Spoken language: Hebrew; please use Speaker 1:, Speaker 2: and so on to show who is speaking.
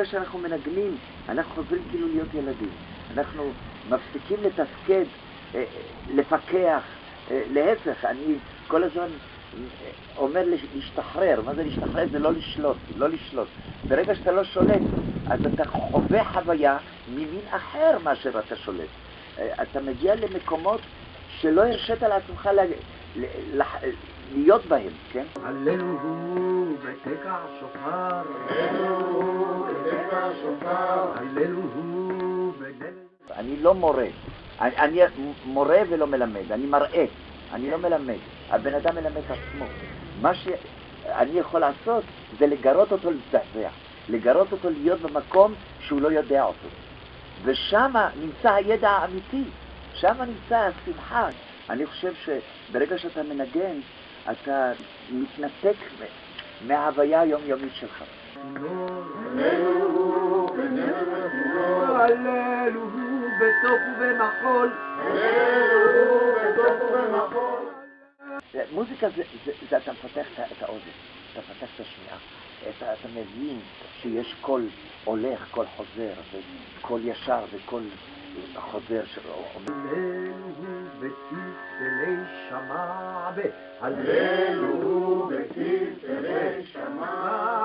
Speaker 1: ברגע שאנחנו מנגנים, אנחנו חוזרים כאילו להיות ילדים. אנחנו מפסיקים לתפקד, לפקח. להפך, אני כל הזמן אומר להשתחרר. מה זה להשתחרר? זה לא לשלוט, לא לשלוט. ברגע שאתה לא שולט, אז אתה חווה חוויה ממין אחר מאשר אתה שולט. אתה מגיע למקומות שלא הרשית לעצמך להיות בהם, כן?
Speaker 2: הללו בתקע שופר, הללו בתקע שופר, הללו בדלת.
Speaker 1: אני לא מורה, אני מורה ולא מלמד, אני מראה, אני לא מלמד. הבן אדם מלמד את עצמו. מה שאני יכול לעשות זה לגרות אותו להזדעזע, לגרות אותו להיות במקום שהוא לא יודע אותו. ושם נמצא הידע האמיתי, שם נמצא השמחה. אני חושב שברגע שאתה מנגן, אתה מתנתק מההוויה היומיומית שלך.
Speaker 2: הללו בתוך ובמחול,
Speaker 1: מוזיקה זה אתה מפתח את האוזן, אתה מפתח את השמיעה, אתה מבין שיש קול הולך, קול חוזר, וקול ישר וקול חוזר שאומר.
Speaker 2: הללו בתפתלי שמע, הללו בתפתלי שמע.